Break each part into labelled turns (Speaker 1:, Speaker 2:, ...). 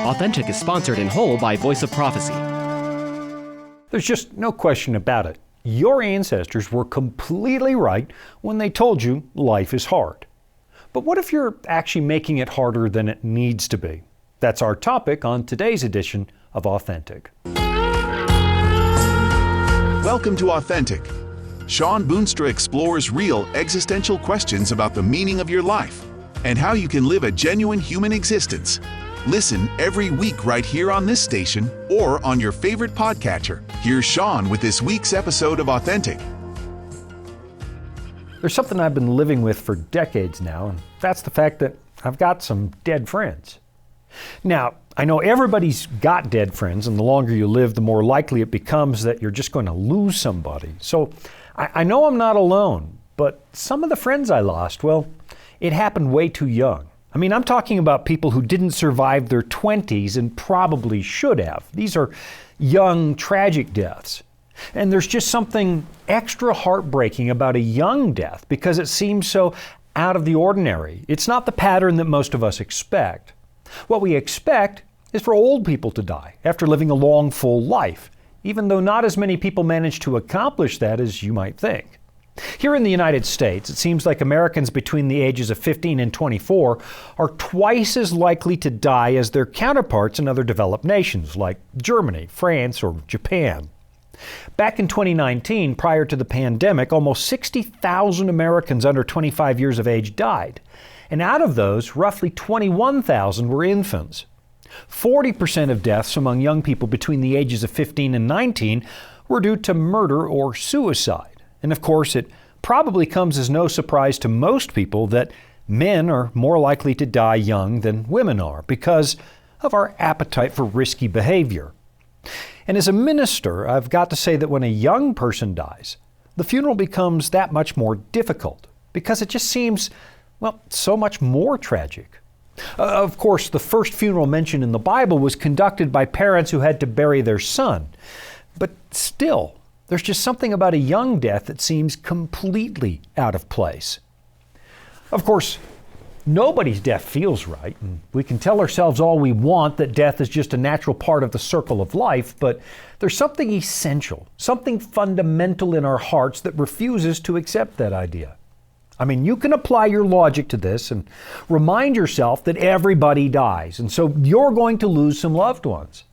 Speaker 1: Authentic is sponsored in whole by Voice of Prophecy.
Speaker 2: There's just no question about it. Your ancestors were completely right when they told you life is hard. But what if you're actually making it harder than it needs to be? That's our topic on today's edition of Authentic.
Speaker 3: Welcome to Authentic. Shawn Boonstra explores real existential questions about the meaning of your life and how you can live a genuine human existence. Listen every week right here on this station or on your favorite podcatcher. Here's Shawn with this week's episode of Authentic.
Speaker 2: There's something I've been living with for decades now, and that's the fact that I've got some dead friends. Now, I know everybody's got dead friends, and the longer you live, the more likely it becomes that you're just going to lose somebody. So I know I'm not alone, but some of the friends I lost, well, it happened way too young. I mean, I'm talking about people who didn't survive their 20s and probably should have. These are young, tragic deaths. And there's just something extra heartbreaking about a young death because it seems so out of the ordinary. It's not the pattern that most of us expect. What we expect is for old people to die after living a long, full life, even though not as many people manage to accomplish that as you might think. Here in the United States, it seems like Americans between the ages of 15 and 24 are twice as likely to die as their counterparts in other developed nations like Germany, France, or Japan. Back in 2019, prior to the pandemic, almost 60,000 Americans under 25 years of age died. And out of those, roughly 21,000 were infants. 40% of deaths among young people between the ages of 15 and 19 were due to murder or suicide. And of course, it probably comes as no surprise to most people that men are more likely to die young than women are because of our appetite for risky behavior. And as a minister, I've got to say that when a young person dies, the funeral becomes that much more difficult because it just seems, well, so much more tragic. Of course, the first funeral mentioned in the Bible was conducted by parents who had to bury their son. But still, there's just something about a young death that seems completely out of place. Of course, nobody's death feels right, and we can tell ourselves all we want that death is just a natural part of the circle of life, but there's something essential, something fundamental in our hearts that refuses to accept that idea. I mean, you can apply your logic to this and remind yourself that everybody dies, and so you're going to lose some loved ones.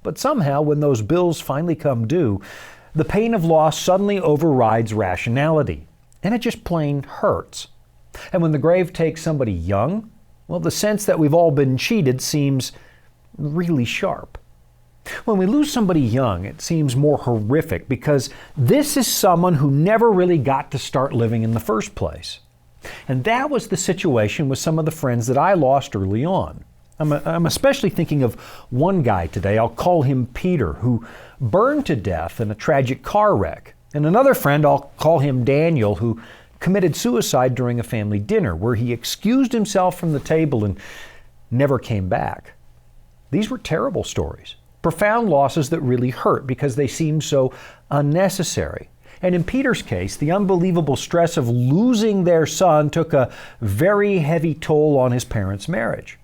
Speaker 2: But somehow, when those bills finally come due, the pain of loss suddenly overrides rationality, and it just plain hurts. And when the grave takes somebody young, well, the sense that we've all been cheated seems really sharp. When we lose somebody young, it seems more horrific because this is someone who never really got to start living in the first place. And that was the situation with some of the friends that I lost early on. I'm especially thinking of one guy today, I'll call him Peter, who burned to death in a tragic car wreck. And another friend, I'll call him Daniel, who committed suicide during a family dinner where he excused himself from the table and never came back. These were terrible stories, profound losses that really hurt because they seemed so unnecessary. And in Peter's case, the unbelievable stress of losing their son took a very heavy toll on his parents' marriage.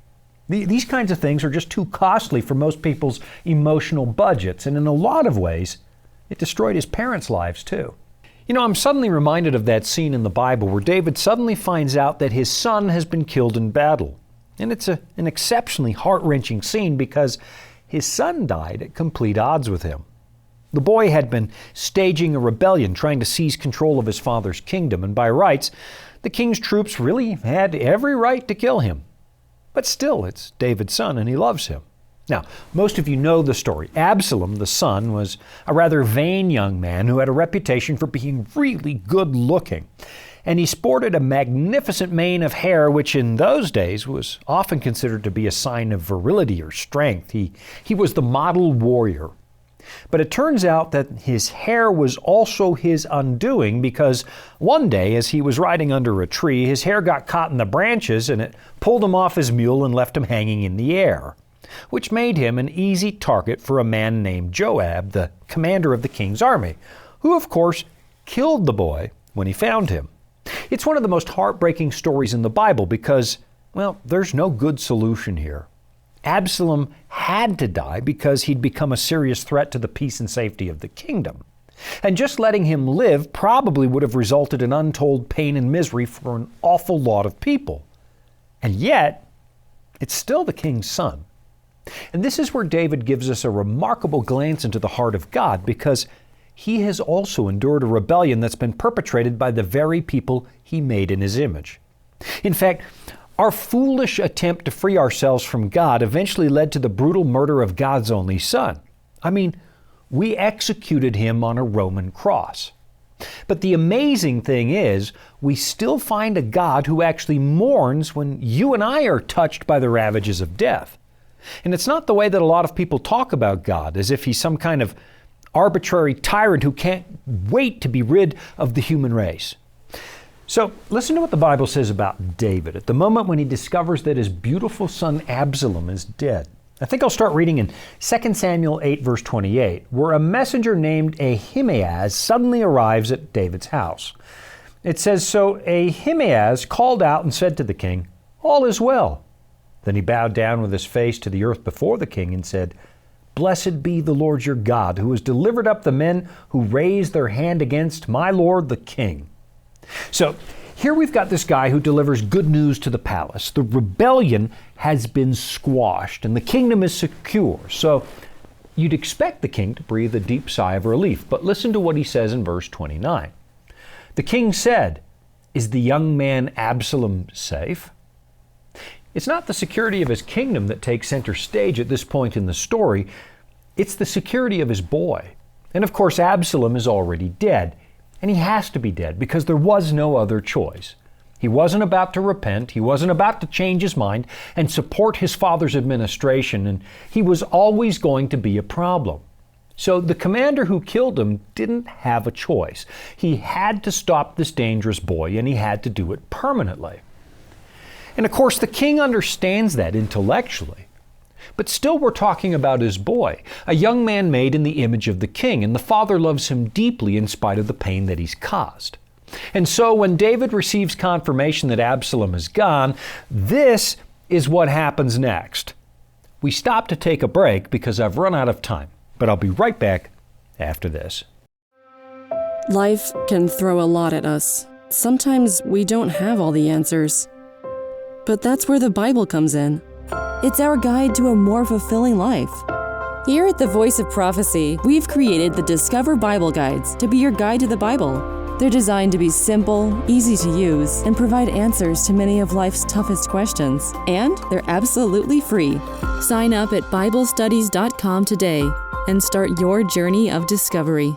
Speaker 2: These kinds of things are just too costly for most people's emotional budgets, and in a lot of ways, it destroyed his parents' lives too. You know, I'm suddenly reminded of that scene in the Bible where David suddenly finds out that his son has been killed in battle. And it's an exceptionally heart-wrenching scene because his son died at complete odds with him. The boy had been staging a rebellion, trying to seize control of his father's kingdom, and by rights, the king's troops really had every right to kill him. But still, it's David's son and he loves him. Now, most of you know the story. Absalom, the son, was a rather vain young man who had a reputation for being really good looking. And he sported a magnificent mane of hair, which in those days was often considered to be a sign of virility or strength. He was the model warrior. But it turns out that his hair was also his undoing because one day as he was riding under a tree, his hair got caught in the branches and it pulled him off his mule and left him hanging in the air, which made him an easy target for a man named Joab, the commander of the king's army, who of course killed the boy when he found him. It's one of the most heartbreaking stories in the Bible because, well, there's no good solution here. Absalom had to die because he'd become a serious threat to the peace and safety of the kingdom. And just letting him live probably would have resulted in untold pain and misery for an awful lot of people. And yet, it's still the king's son. And this is where David gives us a remarkable glance into the heart of God, because he has also endured a rebellion that's been perpetrated by the very people he made in his image. In fact, our foolish attempt to free ourselves from God eventually led to the brutal murder of God's only son. I mean, we executed him on a Roman cross. But the amazing thing is, we still find a God who actually mourns when you and I are touched by the ravages of death. And it's not the way that a lot of people talk about God, as if he's some kind of arbitrary tyrant who can't wait to be rid of the human race. So listen to what the Bible says about David at the moment when he discovers that his beautiful son Absalom is dead. I think I'll start reading in 2 Samuel 8, verse 28, where a messenger named Ahimaaz suddenly arrives at David's house. It says, "So Ahimaaz called out and said to the king, 'All is well.' Then he bowed down with his face to the earth before the king and said, 'Blessed be the Lord your God, who has delivered up the men who raised their hand against my lord the king.'" So here we've got this guy who delivers good news to the palace. The rebellion has been squashed and the kingdom is secure. So you'd expect the king to breathe a deep sigh of relief. But listen to what he says in verse 29. The king said, "Is the young man Absalom safe?" It's not the security of his kingdom that takes center stage at this point in the story. It's the security of his boy. And of course, Absalom is already dead. And he has to be dead because there was no other choice. He wasn't about to repent. He wasn't about to change his mind and support his father's administration. And he was always going to be a problem. So the commander who killed him didn't have a choice. He had to stop this dangerous boy, and he had to do it permanently. And of course, the king understands that intellectually. But still, we're talking about his boy, a young man made in the image of the king, and the father loves him deeply in spite of the pain that he's caused. And so when David receives confirmation that Absalom is gone, this is what happens next. We stop to take a break because I've run out of time, but I'll be right back after this.
Speaker 4: Life can throw a lot at us. Sometimes we don't have all the answers. But that's where the Bible comes in. It's our guide to a more fulfilling life. Here at the Voice of Prophecy, we've created the Discover Bible Guides to be your guide to the Bible. They're designed to be simple, easy to use, and provide answers to many of life's toughest questions. And they're absolutely free. Sign up at BibleStudies.com today and start your journey of discovery.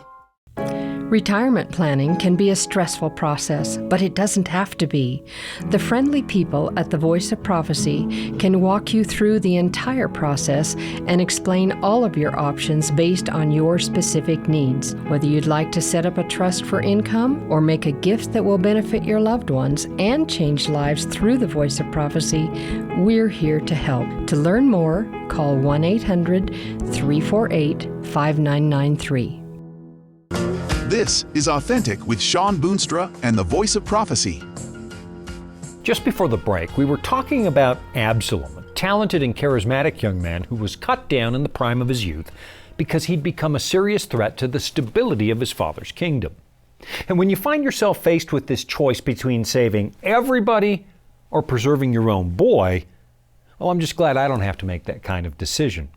Speaker 5: Retirement planning can be a stressful process, but it doesn't have to be. The friendly people at the Voice of Prophecy can walk you through the entire process and explain all of your options based on your specific needs. Whether you'd like to set up a trust for income or make a gift that will benefit your loved ones and change lives through the Voice of Prophecy, we're here to help. To learn more, call 1-800-348-5993.
Speaker 3: This is Authentic with Shawn Boonstra and the Voice of Prophecy.
Speaker 2: Just before the break, we were talking about Absalom, a talented and charismatic young man who was cut down in the prime of his youth because he'd become a serious threat to the stability of his father's kingdom. And when you find yourself faced with this choice between saving everybody or preserving your own boy, well, I'm just glad I don't have to make that kind of decision.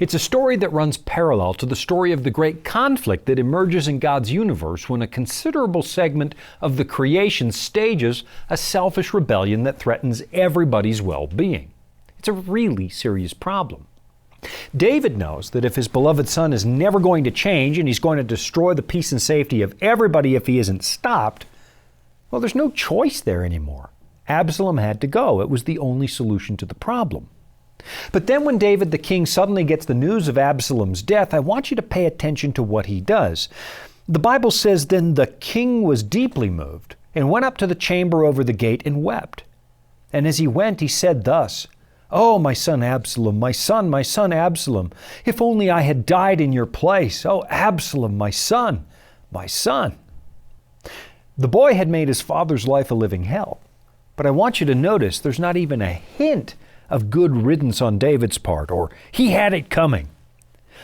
Speaker 2: It's a story that runs parallel to the story of the great conflict that emerges in God's universe when a considerable segment of the creation stages a selfish rebellion that threatens everybody's well-being. It's a really serious problem. David knows that if his beloved son is never going to change and he's going to destroy the peace and safety of everybody if he isn't stopped, well, there's no choice there anymore. Absalom had to go. It was the only solution to the problem. But then when David the king suddenly gets the news of Absalom's death, I want you to pay attention to what he does. The Bible says, "Then the king was deeply moved and went up to the chamber over the gate and wept. And as he went, he said thus, 'Oh, my son Absalom, my son Absalom, if only I had died in your place. Oh, Absalom, my son, my son.'" The boy had made his father's life a living hell. But I want you to notice there's not even a hint of good riddance on David's part, or he had it coming.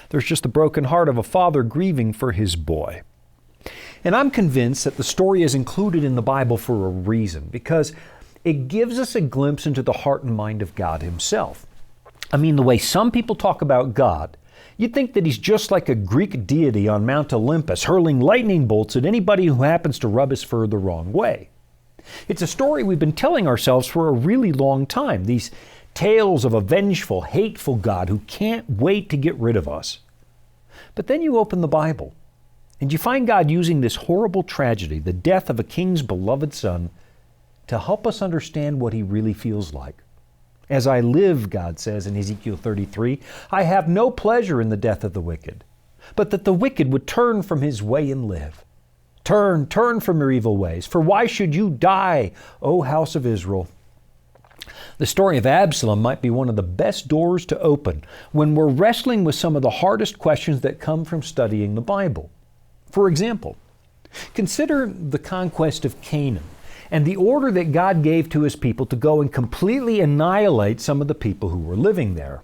Speaker 2: There's just the broken heart of a father grieving for his boy. And I'm convinced that the story is included in the Bible for a reason, because it gives us a glimpse into the heart and mind of God Himself. I mean, the way some people talk about God, you'd think that He's just like a Greek deity on Mount Olympus, hurling lightning bolts at anybody who happens to rub his fur the wrong way. It's a story we've been telling ourselves for a really long time, these tales of a vengeful, hateful God who can't wait to get rid of us. But then you open the Bible, and you find God using this horrible tragedy, the death of a king's beloved son, to help us understand what He really feels like. As I live, God says in Ezekiel 33, I have no pleasure in the death of the wicked, but that the wicked would turn from his way and live. Turn from your evil ways, for why should you die, O house of Israel? The story of Absalom might be one of the best doors to open when we're wrestling with some of the hardest questions that come from studying the Bible. For example, consider the conquest of Canaan and the order that God gave to His people to go and completely annihilate some of the people who were living there.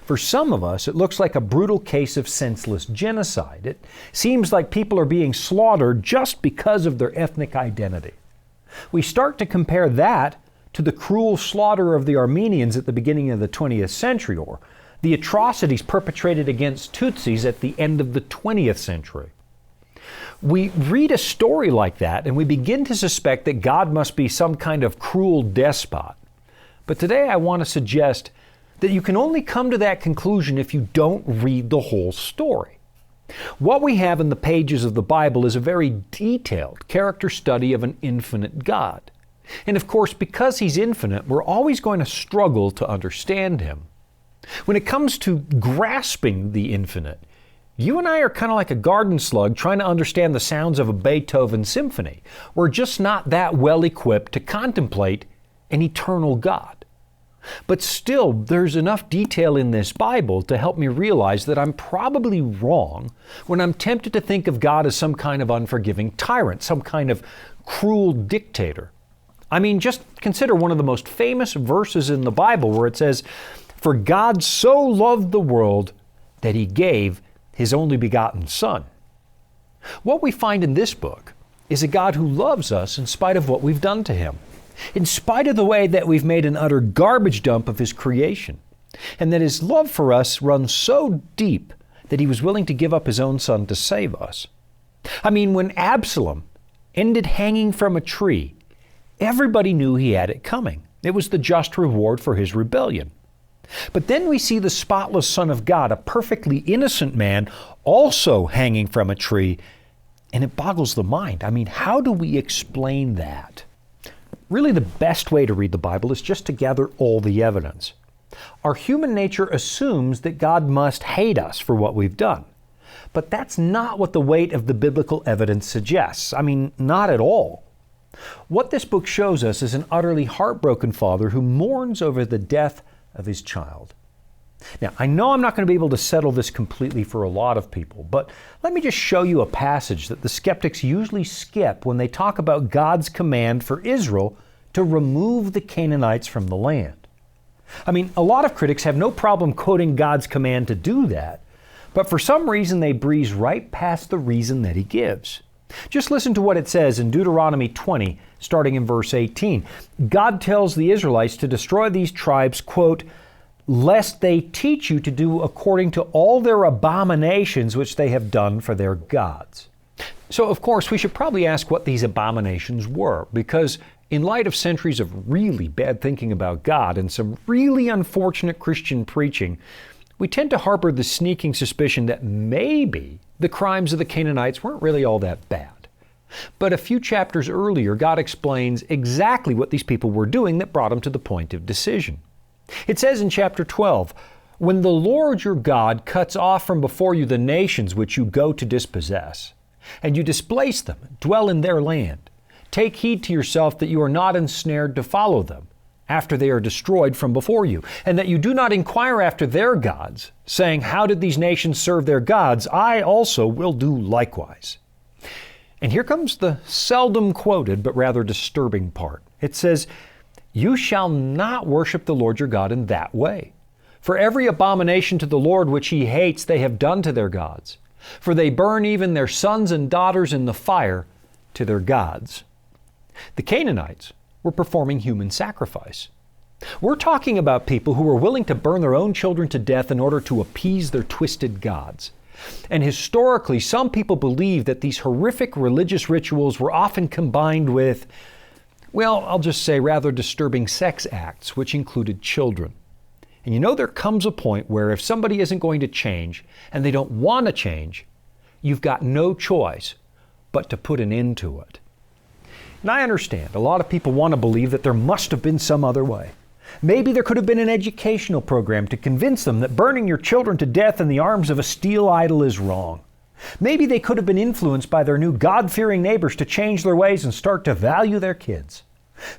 Speaker 2: For some of us, it looks like a brutal case of senseless genocide. It seems like people are being slaughtered just because of their ethnic identity. We start to compare that to the cruel slaughter of the Armenians at the beginning of the 20th century, or the atrocities perpetrated against Tutsis at the end of the 20th century. We read a story like that and we begin to suspect that God must be some kind of cruel despot. But today I want to suggest that you can only come to that conclusion if you don't read the whole story. What we have in the pages of the Bible is a very detailed character study of an infinite God. And of course, because He's infinite, we're always going to struggle to understand Him. When it comes to grasping the infinite, you and I are kind of like a garden slug trying to understand the sounds of a Beethoven symphony. We're just not that well equipped to contemplate an eternal God. But still, there's enough detail in this Bible to help me realize that I'm probably wrong when I'm tempted to think of God as some kind of unforgiving tyrant, some kind of cruel dictator. I mean, just consider one of the most famous verses in the Bible where it says, "For God so loved the world that He gave His only begotten Son." What we find in this book is a God who loves us in spite of what we've done to Him, in spite of the way that we've made an utter garbage dump of His creation, and that His love for us runs so deep that He was willing to give up His own Son to save us. I mean, when Absalom ended hanging from a tree, everybody knew he had it coming. It was the just reward for his rebellion. But then we see the spotless Son of God, a perfectly innocent man, also hanging from a tree, and it boggles the mind. I mean, how do we explain that? Really, the best way to read the Bible is just to gather all the evidence. Our human nature assumes that God must hate us for what we've done. But that's not what the weight of the biblical evidence suggests. I mean, not at all. What this book shows us is an utterly heartbroken father who mourns over the death of his child. Now, I know I'm not going to be able to settle this completely for a lot of people, but let me just show you a passage that the skeptics usually skip when they talk about God's command for Israel to remove the Canaanites from the land. I mean, a lot of critics have no problem quoting God's command to do that, but for some reason they breeze right past the reason that He gives. Just listen to what it says in Deuteronomy 20, starting in verse 18. God tells the Israelites to destroy these tribes, quote, "lest they teach you to do according to all their abominations which they have done for their gods." So, of course, we should probably ask what these abominations were, because in light of centuries of really bad thinking about God and some really unfortunate Christian preaching, we tend to harbor the sneaking suspicion that maybe the crimes of the Canaanites weren't really all that bad. But a few chapters earlier, God explains exactly what these people were doing that brought them to the point of decision. It says in chapter 12, "When the Lord your God cuts off from before you the nations which you go to dispossess, and you displace them, dwell in their land, take heed to yourself that you are not ensnared to follow them, after they are destroyed from before you, and that you do not inquire after their gods, saying, how did these nations serve their gods? I also will do likewise." And here comes the seldom quoted but rather disturbing part. It says, "You shall not worship the Lord your God in that way. For every abomination to the Lord which he hates they have done to their gods. For they burn even their sons and daughters in the fire to their gods." The Canaanites were performing human sacrifice. We're talking about people who were willing to burn their own children to death in order to appease their twisted gods. And historically, some people believe that these horrific religious rituals were often combined with, well, I'll just say rather disturbing sex acts, which included children. And you know, there comes a point where if somebody isn't going to change and they don't want to change, you've got no choice but to put an end to it. And I understand a lot of people want to believe that there must have been some other way. Maybe there could have been an educational program to convince them that burning your children to death in the arms of a steel idol is wrong. Maybe they could have been influenced by their new God-fearing neighbors to change their ways and start to value their kids.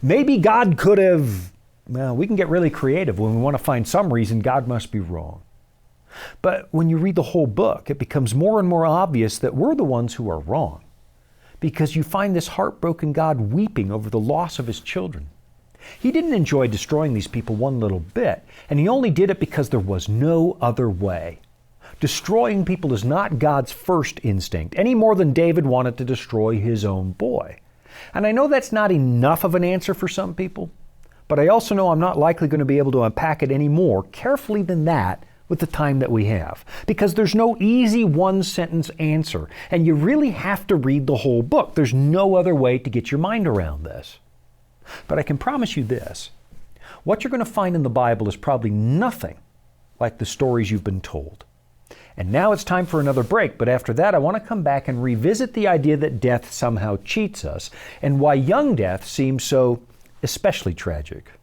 Speaker 2: Maybe God could have, well, we can get really creative when we want to find some reason God must be wrong. But when you read the whole book, it becomes more and more obvious that we're the ones who are wrong, because you find this heartbroken God weeping over the loss of his children. He didn't enjoy destroying these people one little bit, and he only did it because there was no other way. Destroying people is not God's first instinct, any more than David wanted to destroy his own boy. And I know that's not enough of an answer for some people, but I also know I'm not likely going to be able to unpack it any more carefully than that with the time that we have, because there's no easy one-sentence answer, and you really have to read the whole book. There's no other way to get your mind around this. But I can promise you this, what you're going to find in the Bible is probably nothing like the stories you've been told. And now it's time for another break, but after that I want to come back and revisit the idea that death somehow cheats us, and why young death seems so especially tragic.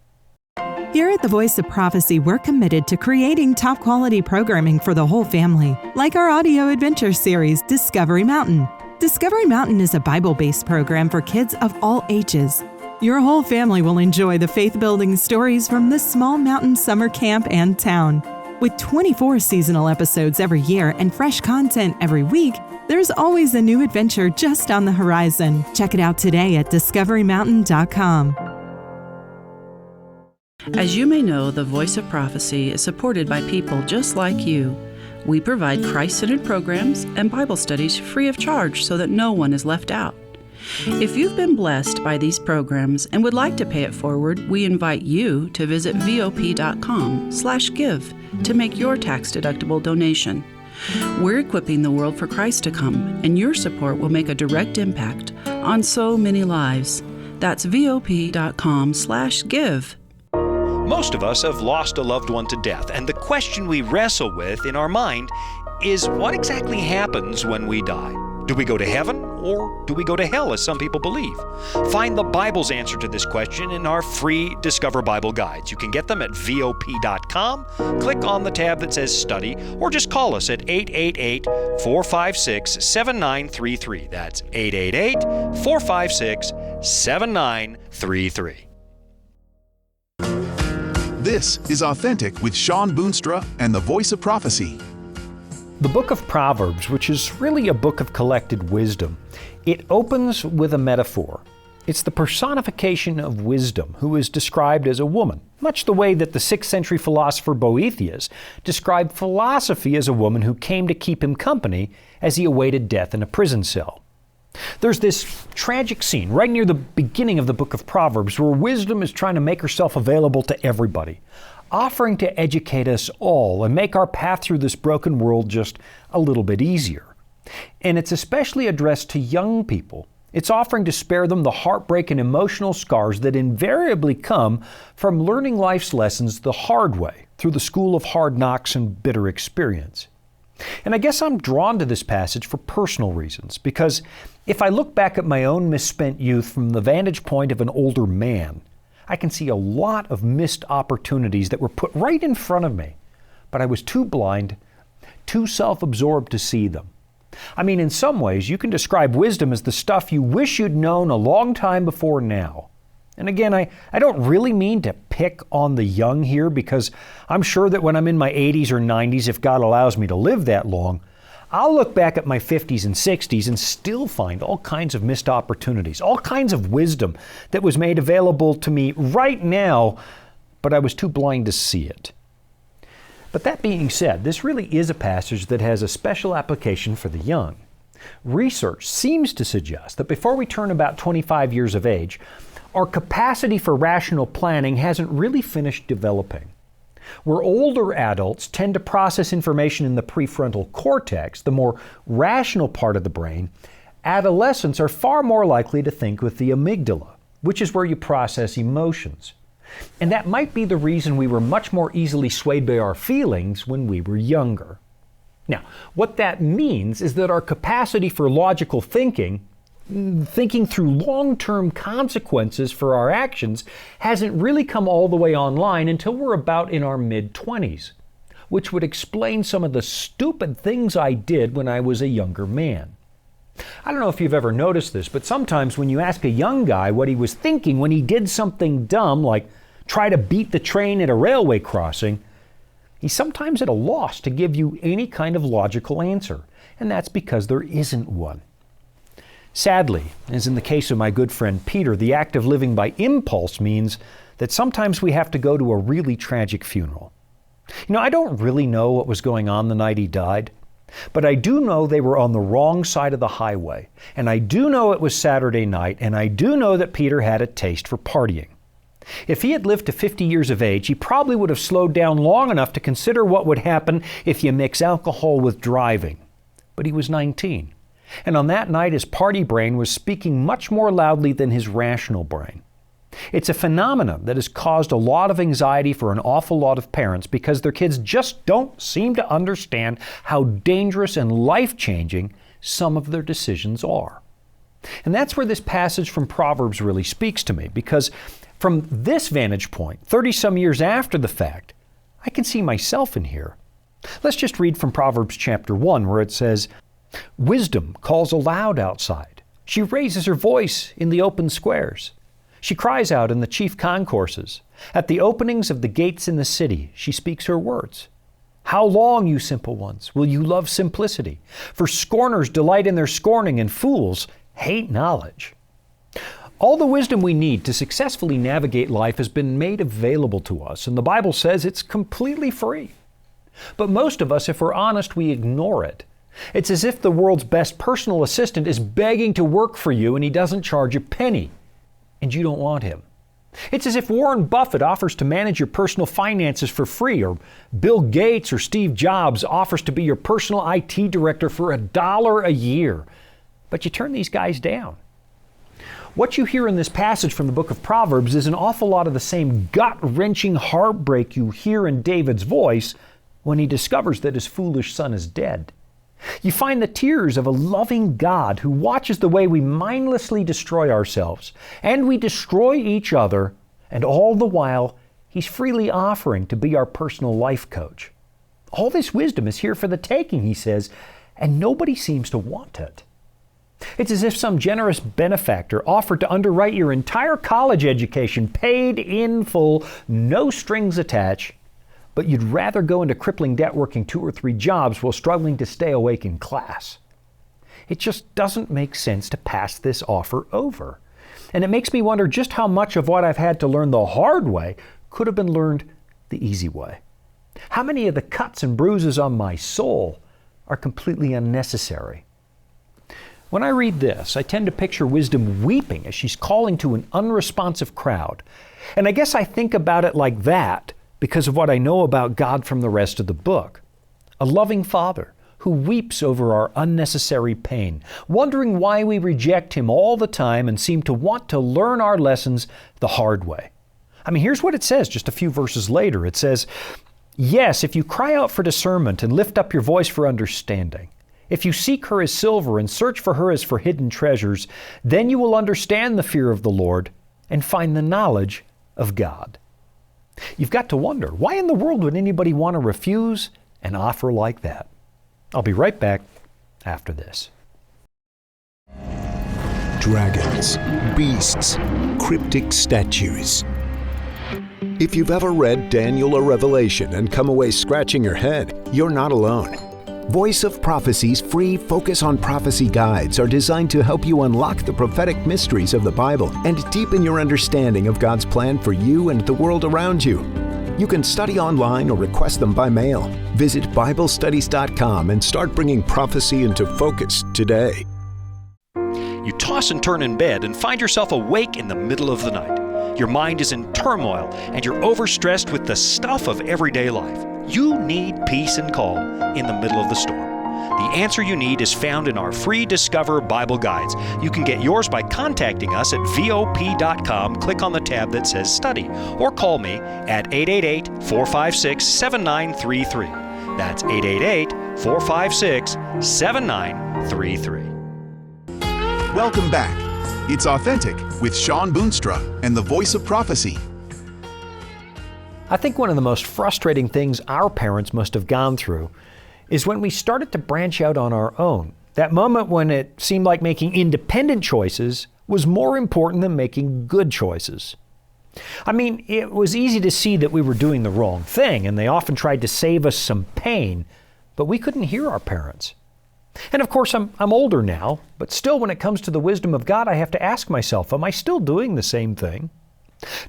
Speaker 6: Here at the Voice of Prophecy, we're committed to creating top-quality programming for the whole family, like our audio adventure series, Discovery Mountain. Discovery Mountain is a Bible-based program for kids of all ages. Your whole family will enjoy the faith-building stories from this small mountain summer camp and town. With 24 seasonal episodes every year and fresh content every week, there's always a new adventure just on the horizon. Check it out today at discoverymountain.com.
Speaker 7: As you may know, the Voice of Prophecy is supported by people just like you. We provide Christ-centered programs and Bible studies free of charge so that no one is left out. If you've been blessed by these programs and would like to pay it forward, we invite you to visit vop.com/give to make your tax-deductible donation. We're equipping the world for Christ to come, and your support will make a direct impact on so many lives. That's vop.com/give.
Speaker 8: Most of us have lost a loved one to death, and the question we wrestle with in our mind is, what exactly happens when we die? Do we go to heaven, or do we go to hell, as some people believe? Find the Bible's answer to this question in our free Discover Bible Guides. You can get them at vop.com, click on the tab that says Study, or just call us at 888-456-7933. That's 888-456-7933.
Speaker 3: This is Authentic with Shawn Boonstra and the Voice of Prophecy.
Speaker 2: The book of Proverbs, which is really a book of collected wisdom, it opens with a metaphor. It's the personification of wisdom, who is described as a woman, much the way that the 6th century philosopher Boethius described philosophy as a woman who came to keep him company as he awaited death in a prison cell. There's this tragic scene right near the beginning of the book of Proverbs where wisdom is trying to make herself available to everybody, offering to educate us all and make our path through this broken world just a little bit easier. And it's especially addressed to young people. It's offering to spare them the heartbreak and emotional scars that invariably come from learning life's lessons the hard way, through the school of hard knocks and bitter experience. And I guess I'm drawn to this passage for personal reasons, because if I look back at my own misspent youth from the vantage point of an older man, I can see a lot of missed opportunities that were put right in front of me, but I was too blind, too self-absorbed to see them. I mean, in some ways, you can describe wisdom as the stuff you wish you'd known a long time before now. And again, I don't really mean to pick on the young here, because I'm sure that when I'm in my 80s or 90s, if God allows me to live that long, I'll look back at my 50s and 60s and still find all kinds of missed opportunities, all kinds of wisdom that was made available to me right now, but I was too blind to see it. But that being said, this really is a passage that has a special application for the young. Research seems to suggest that before we turn about 25 years of age, our capacity for rational planning hasn't really finished developing. Where older adults tend to process information in the prefrontal cortex, the more rational part of the brain, adolescents are far more likely to think with the amygdala, which is where you process emotions. And that might be the reason we were much more easily swayed by our feelings when we were younger. Now, what that means is that our capacity for logical thinking through long-term consequences for our actions, hasn't really come all the way online until we're about in our mid-20s, which would explain some of the stupid things I did when I was a younger man. I don't know if you've ever noticed this, but sometimes when you ask a young guy what he was thinking when he did something dumb, like try to beat the train at a railway crossing, he's sometimes at a loss to give you any kind of logical answer, and that's because there isn't one. Sadly, as in the case of my good friend Peter, the act of living by impulse means that sometimes we have to go to a really tragic funeral. I don't really know what was going on the night he died, but I do know they were on the wrong side of the highway, and I do know it was Saturday night, and I do know that Peter had a taste for partying. If he had lived to 50 years of age, he probably would have slowed down long enough to consider what would happen if you mix alcohol with driving. But he was 19. And on that night, his party brain was speaking much more loudly than his rational brain. It's a phenomenon that has caused a lot of anxiety for an awful lot of parents because their kids just don't seem to understand how dangerous and life-changing some of their decisions are. And that's where this passage from Proverbs really speaks to me, because from this vantage point, 30-some years after the fact, I can see myself in here. Let's just read from Proverbs chapter 1, where it says, "Wisdom calls aloud outside. She raises her voice in the open squares. She cries out in the chief concourses. At the openings of the gates in the city, she speaks her words. How long, you simple ones, will you love simplicity? For scorners delight in their scorning, and fools hate knowledge." All the wisdom we need to successfully navigate life has been made available to us, and the Bible says it's completely free. But most of us, if we're honest, we ignore it. It's as if the world's best personal assistant is begging to work for you and he doesn't charge a penny, and you don't want him. It's as if Warren Buffett offers to manage your personal finances for free, or Bill Gates or Steve Jobs offers to be your personal IT director for $1 a year. But you turn these guys down. What you hear in this passage from the book of Proverbs is an awful lot of the same gut-wrenching heartbreak you hear in David's voice when he discovers that his foolish son is dead. You find the tears of a loving God who watches the way we mindlessly destroy ourselves, and we destroy each other, and all the while, He's freely offering to be our personal life coach. All this wisdom is here for the taking, he says, and nobody seems to want it. It's as if some generous benefactor offered to underwrite your entire college education, paid in full, no strings attached, but you'd rather go into crippling debt working 2 or 3 jobs while struggling to stay awake in class. It just doesn't make sense to pass this offer over. And it makes me wonder just how much of what I've had to learn the hard way could have been learned the easy way. How many of the cuts and bruises on my soul are completely unnecessary? When I read this, I tend to picture wisdom weeping as she's calling to an unresponsive crowd. And I guess I think about it like that because of what I know about God from the rest of the book. A loving Father who weeps over our unnecessary pain, wondering why we reject Him all the time and seem to want to learn our lessons the hard way. I mean, here's what it says just a few verses later. It says, "Yes, if you cry out for discernment and lift up your voice for understanding, if you seek her as silver and search for her as for hidden treasures, then you will understand the fear of the Lord and find the knowledge of God." You've got to wonder, why in the world would anybody want to refuse an offer like that? I'll be right back after this.
Speaker 9: Dragons, beasts, cryptic statues. If you've ever read Daniel or Revelation and come away scratching your head, you're not alone. Voice of Prophecy's free Focus on Prophecy guides are designed to help you unlock the prophetic mysteries of the Bible and deepen your understanding of God's plan for you and the world around you. You can study online or request them by mail. Visit BibleStudies.com and start bringing prophecy into focus today.
Speaker 8: You toss and turn in bed and find yourself awake in the middle of the night. Your mind is in turmoil and you're overstressed with the stuff of everyday life. You need peace and calm in the middle of the storm. The answer you need is found in our free Discover Bible Guides. You can get yours by contacting us at VOP.com. Click on the tab that says Study, or call me at 888-456-7933. That's 888-456-7933.
Speaker 3: Welcome back. It's Authentic with Shawn Boonstra and the Voice of Prophecy.
Speaker 2: I think one of the most frustrating things our parents must have gone through is when we started to branch out on our own. That moment when it seemed like making independent choices was more important than making good choices. I mean, it was easy to see that we were doing the wrong thing, and they often tried to save us some pain, but we couldn't hear our parents. And of course, I'm older now, but still when it comes to the wisdom of God, I have to ask myself, am I still doing the same thing?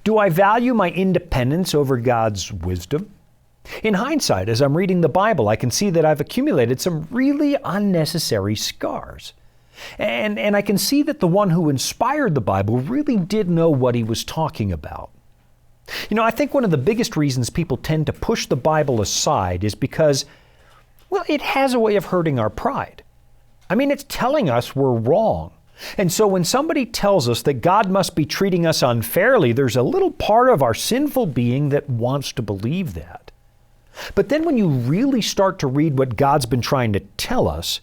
Speaker 2: Do I value my independence over God's wisdom? In hindsight, as I'm reading the Bible, I can see that I've accumulated some really unnecessary scars. And I can see that the one who inspired the Bible really did know what he was talking about. You know, I think one of the biggest reasons people tend to push the Bible aside is because, well, it has a way of hurting our pride. I mean, it's telling us we're wrong. And so when somebody tells us that God must be treating us unfairly, there's a little part of our sinful being that wants to believe that. But then when you really start to read what God's been trying to tell us,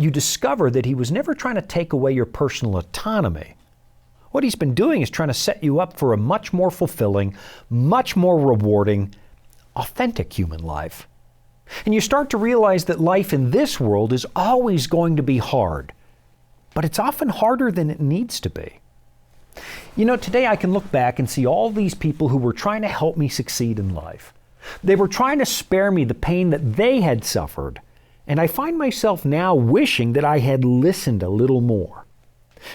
Speaker 2: you discover that He was never trying to take away your personal autonomy. What He's been doing is trying to set you up for a much more fulfilling, much more rewarding, authentic human life. And you start to realize that life in this world is always going to be hard, but it's often harder than it needs to be. You know, today I can look back and see all these people who were trying to help me succeed in life. They were trying to spare me the pain that they had suffered, and I find myself now wishing that I had listened a little more.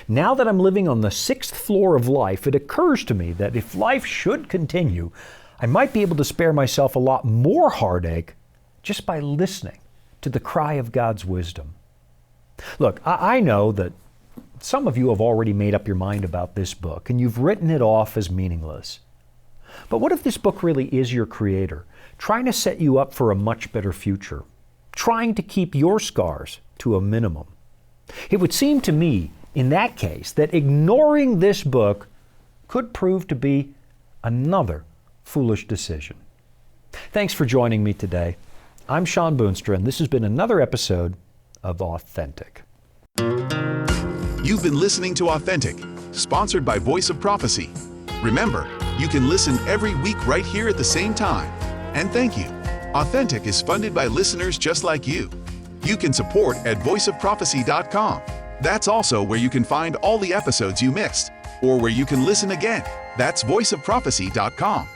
Speaker 2: Now that I'm living on the 6th floor of life, it occurs to me that if life should continue, I might be able to spare myself a lot more heartache just by listening to the cry of God's wisdom. Look, I know that some of you have already made up your mind about this book, and you've written it off as meaningless. But what if this book really is your Creator, trying to set you up for a much better future, trying to keep your scars to a minimum? It would seem to me, in that case, that ignoring this book could prove to be another foolish decision. Thanks for joining me today. I'm Shawn Boonstra, and this has been another episode of Authentic.
Speaker 3: You've been listening to Authentic, sponsored by Voice of Prophecy. Remember, you can listen every week right here at the same time. And thank you. Authentic is funded by listeners just like you. You can support at voiceofprophecy.com. That's also where you can find all the episodes you missed, or where you can listen again. That's voiceofprophecy.com.